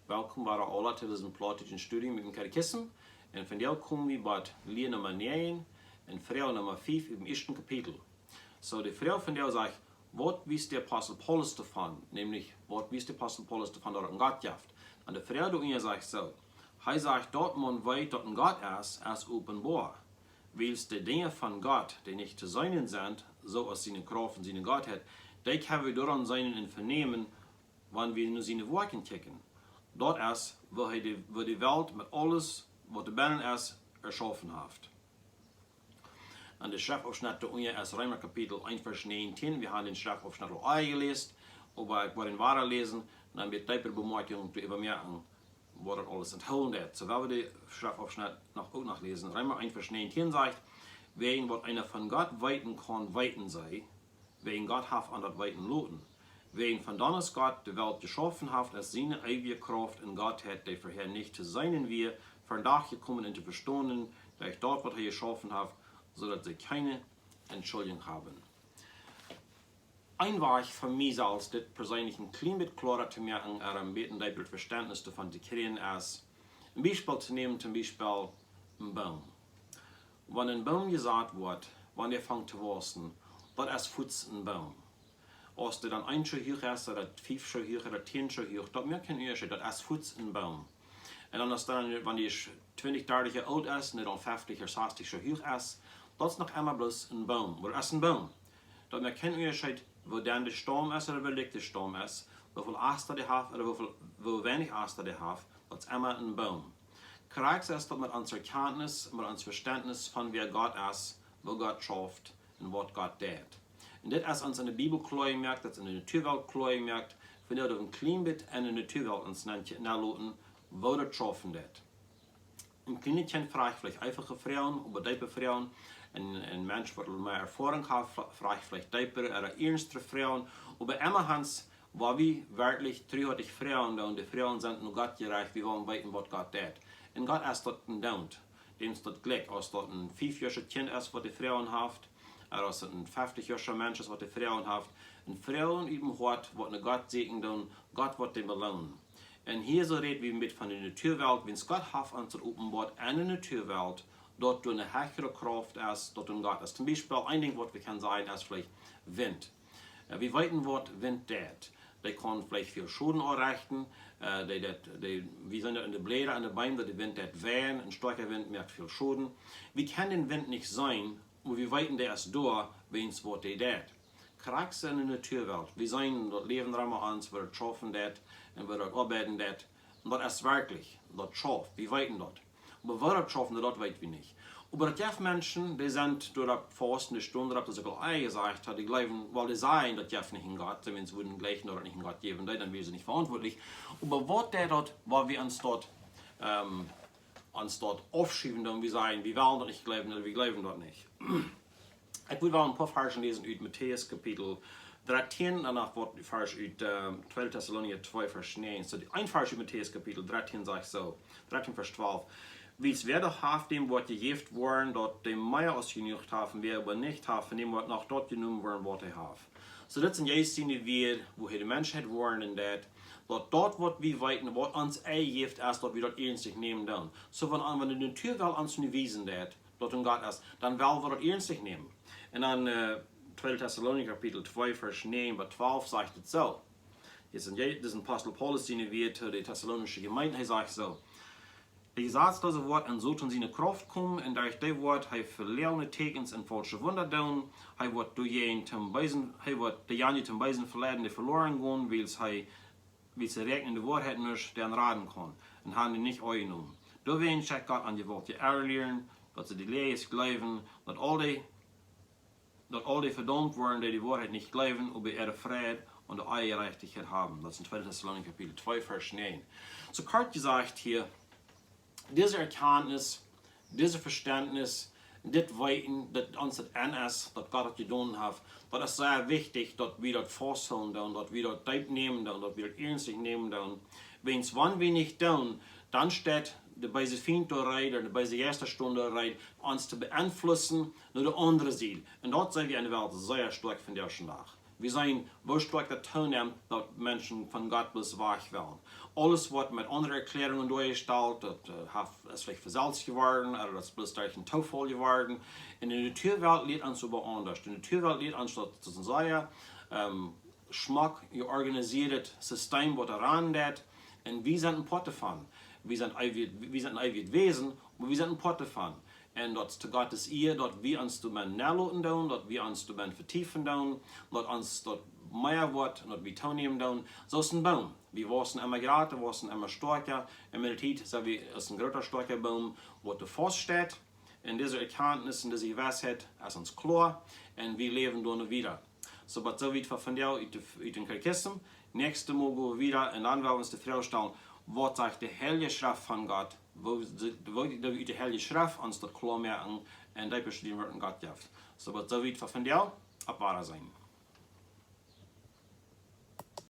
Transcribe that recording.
Welkom bij alle til Een Plautdietschet studium mit dem Katechism. En vandaag komen we bij Lea nummer 9 en vrouw nummer 5 im ersten Kapitel. So, die Frau von der sagt, was wist der Apostel Paulus davon? Nämlich, was wist der Apostel Paulus davon, dass Gott jaft? Und die Frau du ihr sagt so, er sagt, dort man weiß, dass Gott ist, als offenbar. Weil die Dinge von Gott, die nicht zu seinen sind, so als seine Kraft und seine Gottheit, die können wir daran sein und vernehmen, wenn wir nur seine Worte checken. Dort ist, wo die Welt mit alles, was der Binnen ist, erschaffen hat. Und der Schriftabschnitt ist Römer Kapitel 1, Vers 19. Wir haben den Schriftabschnitt auch gelesen, aber ich werde ihn weiter lesen, dann wird tiefer Bemerkungen zu übermerken, was das alles enthalten hat. So werden wir den Schriftabschnitt auch nachlesen. Römer 1, Vers 19 sagt, wegen was einer von Gott weiten kann, weiten sei, wegen Gott hat an das Weiten loten. Wegen von dann ist Gott die Welt geschaffen hat, als seine ewige Kraft in Gott hat, die vorher nicht zu sein wir, von Dach gekommen in die Verstunden, durch dort, was er geschaffen hat, sodass sie keine Entschuldigung haben. Ein Weg für mich als das persönlich ein klein bisschen klarer zu merken, ein bisschen deutlich Verständnis davon zu kriegen, ist, ein Beispiel zu nehmen, zum Beispiel ein Baum. Wenn ein Baum gesagt wird, wenn er fängt zu wachsen, das ist Futz ein Baum. Als der dann 1 Schuh hoch ist, oder 5 Schuh hoch, oder 10 Schuh hoch, das merkt kein Unterschied, das ist Futz ein Baum. Und dann ist dann, wenn die 20, 30 Jahre alt ist, und dann 50 oder 60 Schuh hoch ist, das ist noch immer bloß ein Baum. Aber das ist ein Baum. Das merkt kein Unterschied, wo dann der Stamm ist, oder wo dick der Stamm ist, wie viel Aster der hat, oder wo wenig Aster der hat, das ist immer ein Baum. Korrekt ist, dass mit unserer Kenntnis, mit unserem Verständnis von wer Gott ist, wo Gott schafft und was Gott tut. Und das ist uns in der Bibel klar gemerkt, das ist in der Naturwelt klar gemerkt, wenn wir ein klein bisschen in der Naturwelt uns nachlassen, wo das schaffen wird. Im Kleinchen frage ich vielleicht einfache Frauen, aber tiefe Frauen, ein Mensch, der mehr Erfahrung hat, frage ich vielleicht tiefer oder ernstere Frauen, aber immer Hans, war wie wirklich 300 Frauen da und die Frauen sind nur Gott gerecht, wir wollen wissen, was Gott tut. Und Gott ist dort ein Daunt, dem ist dort Glück, als dort ein 5-jähriges Kind ist, was die Frauen haben, oder als ein 50-jähriger Mensch ist, was die Frauen haben. Und Frauen üben hart, was Gott segnen tun, Gott wird den belohnen. Und hier so reden wir mit von der Naturwelt, wenn es Gott hat an zu offenbart in der Naturwelt, dort eine höhere Kraft ist, dort ein Gott ist. Zum Beispiel ein Ding, was wir können sagen, ist vielleicht Wind. Wir wissen, was Wind tut. Die kann vielleicht viel Schaden anrichten. Wir sind in den Blättern, an den Bäumen, der Wind tut wehen, ein starker Wind merkt viel Schaden. Wir können den Wind nicht sein, aber wir wissen, der ist da, wenn es was der tut. Krax in der Naturwelt. Wir sind dort leben wir uns, wir schaffen das und wir arbeiten das. Und das ist wirklich, das schafft, wir wissen das. Aber wir das schaffen, das wissen wir nicht. Aber die Menschen, die sind durch die Fasten, Stunde, das ich auch gesagt habe, die glauben, weil die sagen, dass Jeff nicht in Gott, wenn sie würden gleichen oder nicht in Gott geben, dann wären sie nicht verantwortlich. Aber was der dort, weil wir uns dort aufschieben, und wir sagen, wir wollen das nicht glauben oder wir glauben das nicht. Ich will ein paar Verse lesen aus Matthäus Kapitel 13, danach wird die Vers aus 2 Thessalonicher 2, Vers 9. So, ein Vers aus Matthäus Kapitel 13 sagt so, 13, Vers 12. Wie es werde haft dem, was gegeft worden, dort dem mehr ausgenügt haben, wer aber nicht haben, dem, was nach dort genommen worden, was er hat. So, das sind jetzt die Wege, wo die Menschheit waren in das, dort, was wir weiten, was uns gegeft ist, dort wir dort ernstlich nehmen dann. So, wenn die Naturwelt uns nicht wiesen hat, dort ein Gott ist, dann wollen wir das ernstlich nehmen. Und dann 2 Thessalonicher Kapitel 2, Vers 9 bis 12 sagt es so. Das ist ein Apostel Paulus, den wir zu der thessalonische Gemeinde, er sagt so. Die gesetzlose Wort an so in seine Kraft kommen, und durch das Wort er verlierende Tekens und falsche Wunder tun, er wird durch jeden zum Beisen verleiten, die verloren gehen, weil sie regnende Wahrheit nicht deren raten kann, und haben die nicht angenommen. Deswegen schickt Gott an die Wort die Erlehren, dass sie die Lehre glauben, dass all die verdammt worden, die die Wahrheit nicht glauben, über ihre Freiheit und ihre Gerechtigkeit haben. Das ist in 2 Thessalonicher Kapitel 2, Vers 9. So kurz gesagt hier, diese Erkenntnis, dieses Verständnis, das Weiten, das uns das NS, das Gott getan hat, das ist sehr wichtig, dass wir das festhalten, dass wir das Zeit nehmen, dass wir das ernstlich nehmen. Wenn wir nicht tun, dann steht bei der 5. Reihe oder bei der 1. Stunde Reihe uns zu beeinflussen, nur die andere Seite. Und dort sind wir in der Welt sehr stark von der Tag. Wir sehen, wo stark der Ton nimmt, dass Menschen von Gott bloß wach werden. Alles, was mit anderen Erklärungen durchgestellt, das ist vielleicht versalzt geworden, oder das ist bloß durch ein Taufvoll geworden. In der Naturwelt lebt uns aber anders. In der Naturwelt lebt uns das sehr Schmack, ihr organisiertes System, was daran geht, und wir sind ein Pott davon. Wir sind ein Wesen, und wir sind ein Pott davon. Und dat zu Gottes Ehe, dat wir uns zu närloten tun, dat wir uns zu vertiefen tun, dat uns dat mehr wird, dat wir tonehmen tun. So ist ein Baum. Wir waren immer gerade, wir waren immer stärker. In der Zeit sind wir ein großer, starker Baum, wo der Fass steht. In dieser Erkenntnis, in dieser Weisheit, ist uns klar. Und wir leben dann wieder. So wird von dir aus dem Katechismus. Nächste Mal gehen wir wieder und dann werden wir uns die Frage stellen, was sagt die Heilige Schrift von Gott? Wo wir die Heilige Schrift uns das klar machen und die Bestimmungen Gott gibt. So wird von dir ab sein.